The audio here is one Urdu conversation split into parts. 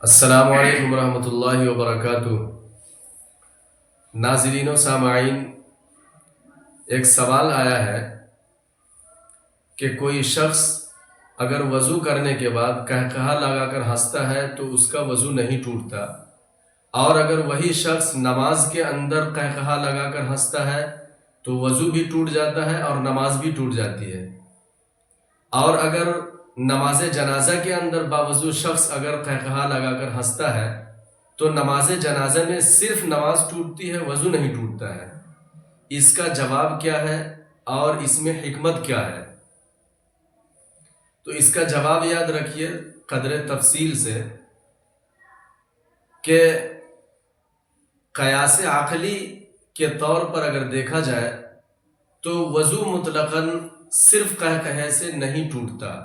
السلام علیکم ورحمۃ اللہ وبرکاتہ۔ ناظرین و سامعین، ایک سوال آیا ہے کہ کوئی شخص اگر وضو کرنے کے بعد قہقہا لگا کر ہنستا ہے تو اس کا وضو نہیں ٹوٹتا، اور اگر وہی شخص نماز کے اندر قہقہا لگا کر ہنستا ہے تو وضو بھی ٹوٹ جاتا ہے اور نماز بھی ٹوٹ جاتی ہے۔ اور اگر نماز جنازہ کے اندر باوضو شخص اگر قہقہا لگا کر ہنستا ہے تو نماز جنازہ میں صرف نماز ٹوٹتی ہے، وضو نہیں ٹوٹتا ہے۔ اس کا جواب کیا ہے اور اس میں حکمت کیا ہے؟ تو اس کا جواب یاد رکھیے قدر تفصیل سے کہ قیاس عقلی کے طور پر اگر دیکھا جائے تو وضو مطلقاً صرف قہقہے سے نہیں ٹوٹتا،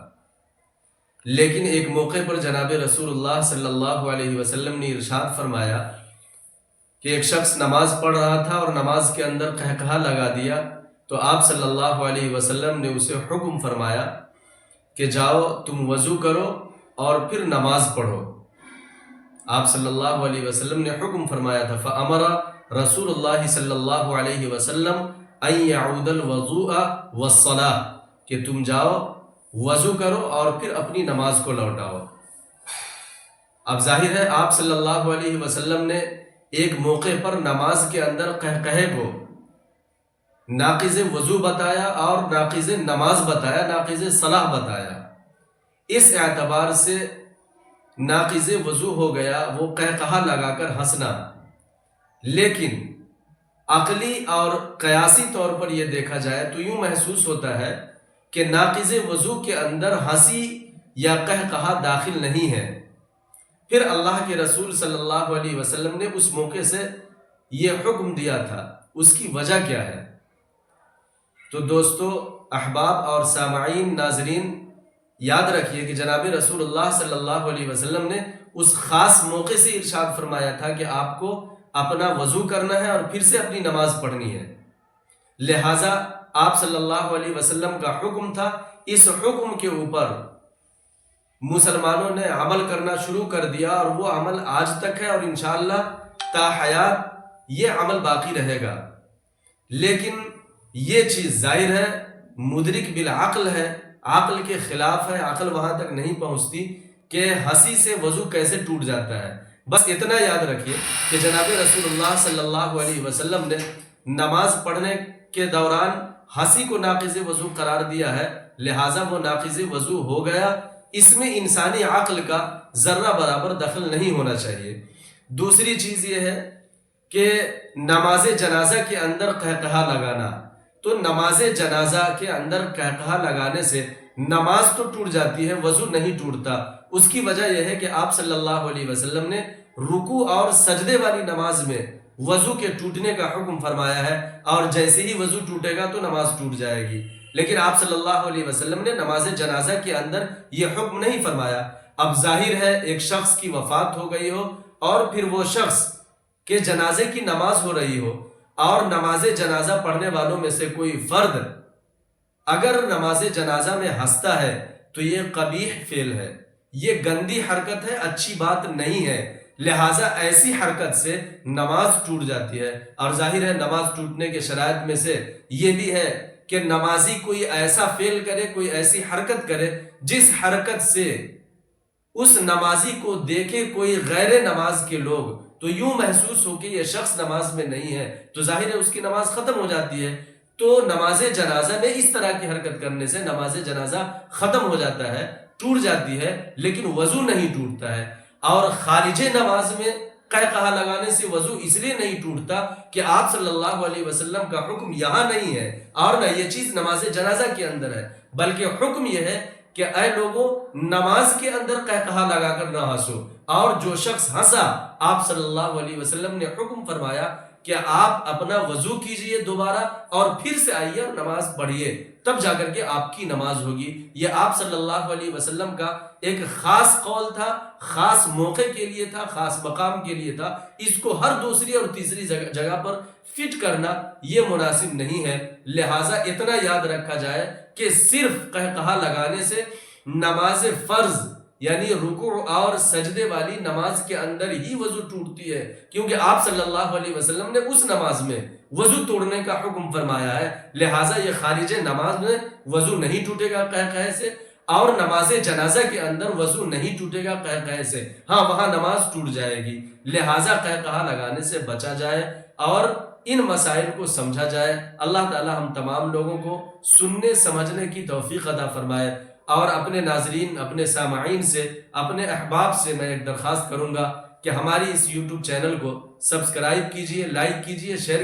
لیکن ایک موقع پر جناب رسول اللہ صلی اللہ علیہ وسلم نے ارشاد فرمایا کہ ایک شخص نماز پڑھ رہا تھا اور نماز کے اندر قہقہا لگا دیا، تو آپ صلی اللہ علیہ وسلم نے اسے حکم فرمایا کہ جاؤ تم وضو کرو اور پھر نماز پڑھو۔ آپ صلی اللہ علیہ وسلم نے حکم فرمایا تھا فَأَمَرَ رسول اللہ صلی اللہ علیہ وسلم أَن يَعُودَ الْوَضُوءَ وَالصَّلَاةَ کہ تم جاؤ وضو کرو اور پھر اپنی نماز کو لوٹاؤ۔ اب ظاہر ہے آپ صلی اللہ علیہ وسلم نے ایک موقع پر نماز کے اندر قہقہے کو ناقض وضو بتایا اور ناقض نماز بتایا، ناقض صلاح بتایا۔ اس اعتبار سے ناقض وضو ہو گیا وہ قہقہا لگا کر ہنسنا، لیکن عقلی اور قیاسی طور پر یہ دیکھا جائے تو یوں محسوس ہوتا ہے کہ ناقض وضو کے اندر ہنسی یا قہقہا داخل نہیں ہے۔ پھر اللہ کے رسول صلی اللہ علیہ وسلم نے اس موقع سے یہ حکم دیا تھا، اس کی وجہ کیا ہے؟ تو دوستو، احباب اور سامعین، ناظرین، یاد رکھیے کہ جناب رسول اللہ صلی اللہ علیہ وسلم نے اس خاص موقع سے ارشاد فرمایا تھا کہ آپ کو اپنا وضو کرنا ہے اور پھر سے اپنی نماز پڑھنی ہے، لہٰذا آپ صلی اللہ علیہ وسلم کا حکم تھا۔ اس حکم کے اوپر مسلمانوں نے عمل کرنا شروع کر دیا اور وہ عمل آج تک ہے اور انشاءاللہ تا حیات یہ عمل باقی رہے گا۔ لیکن یہ چیز ظاہر ہے مدرک بالعقل ہے، عقل کے خلاف ہے، عقل وہاں تک نہیں پہنچتی کہ ہنسی سے وضو کیسے ٹوٹ جاتا ہے۔ بس اتنا یاد رکھیے کہ جناب رسول اللہ صلی اللہ علیہ وسلم نے نماز پڑھنے کے دوران ہنسی کو ناقض وضو قرار دیا ہے، لہٰذا وہ ناقض وضو ہو گیا۔ اس میں انسانی عقل کا ذرہ برابر دخل نہیں ہونا چاہیے۔ دوسری چیز یہ ہے کہ نماز جنازہ کے اندر قہقہا لگانا، تو نماز جنازہ کے اندر قہقہا لگانے سے نماز تو ٹوٹ جاتی ہے، وضو نہیں ٹوٹتا۔ اس کی وجہ یہ ہے کہ آپ صلی اللہ علیہ وسلم نے رکوع اور سجدے والی نماز میں وضو کے ٹوٹنے کا حکم فرمایا ہے، اور جیسے ہی وضو ٹوٹے گا تو نماز ٹوٹ جائے گی۔ لیکن آپ صلی اللہ علیہ وسلم نے نماز جنازہ کے اندر یہ حکم نہیں فرمایا۔ اب ظاہر ہے ایک شخص کی وفات ہو گئی ہو اور پھر وہ شخص کے جنازے کی نماز ہو رہی ہو، اور نماز جنازہ پڑھنے والوں میں سے کوئی فرد اگر نماز جنازہ میں ہنستا ہے تو یہ قبیح فعل ہے، یہ گندی حرکت ہے، اچھی بات نہیں ہے، لہٰذا ایسی حرکت سے نماز ٹوٹ جاتی ہے۔ اور ظاہر ہے نماز ٹوٹنے کے شرائط میں سے یہ بھی ہے کہ نمازی کوئی ایسا فعل کرے، کوئی ایسی حرکت کرے جس حرکت سے اس نمازی کو دیکھے کوئی غیر نماز کے لوگ تو یوں محسوس ہو کہ یہ شخص نماز میں نہیں ہے، تو ظاہر ہے اس کی نماز ختم ہو جاتی ہے۔ تو نماز جنازہ میں اس طرح کی حرکت کرنے سے نماز جنازہ ختم ہو جاتا ہے، ٹوٹ جاتی ہے، لیکن وضو نہیں ٹوٹتا ہے۔ اور خارج نماز میں قہقہا لگانے سے وضو اس لیے نہیں ٹوٹتا کہ آپ صلی اللہ علیہ وسلم کا حکم یہاں نہیں ہے اور نہ یہ چیز نماز جنازہ کے اندر ہے، بلکہ حکم یہ ہے کہ اے لوگوں نماز کے اندر قہقہا لگا کر نہ ہنسو، اور جو شخص ہنسا آپ صلی اللہ علیہ وسلم نے حکم فرمایا کہ آپ اپنا وضو کیجئے دوبارہ اور پھر سے آئیے اور نماز پڑھیے، تب جا کر کے آپ کی نماز ہوگی۔ یہ آپ صلی اللہ علیہ وسلم کا ایک خاص قول تھا، خاص موقع کے لیے تھا، خاص مقام کے لیے تھا۔ اس کو ہر دوسری اور تیسری جگہ پر فٹ کرنا یہ مناسب نہیں ہے، لہٰذا اتنا یاد رکھا جائے کہ صرف قہقہا لگانے سے نماز فرض یعنی رکوع اور سجدے والی نماز کے اندر ہی وضو ٹوٹتی ہے، کیونکہ آپ صلی اللہ علیہ وسلم نے اس نماز میں وضو توڑنے کا حکم فرمایا ہے، لہٰذا یہ خارج نماز میں وضو نہیں ٹوٹے گا قہقہے سے، اور نماز جنازہ کے اندر وضو نہیں ٹوٹے گا قہقہے سے، ہاں وہاں نماز ٹوٹ جائے گی، لہٰذا قہقہا لگانے سے بچا جائے اور ان مسائل کو سمجھا جائے۔ اللہ تعالی ہم تمام لوگوں کو سننے سمجھنے کی توفیق عطا فرمائے۔ اور اپنے ناظرین، اپنے سامعین سے، اپنے احباب سے میں ایک درخواست کروں گا کہ ہماری اس یوٹیوب چینل کو سبسکرائب کیجئے، لائک کیجئے، شیئر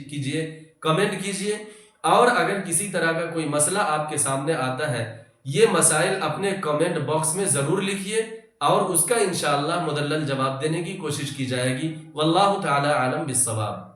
کیجئے، کمنٹ کیجئے، اور اگر کسی طرح کا کوئی مسئلہ آپ کے سامنے آتا ہے، یہ مسائل اپنے کمنٹ باکس میں ضرور لکھیے اور اس کا انشاءاللہ مدلل جواب دینے کی کوشش کی جائے گی۔ واللہ تعالی عالم بالصواب۔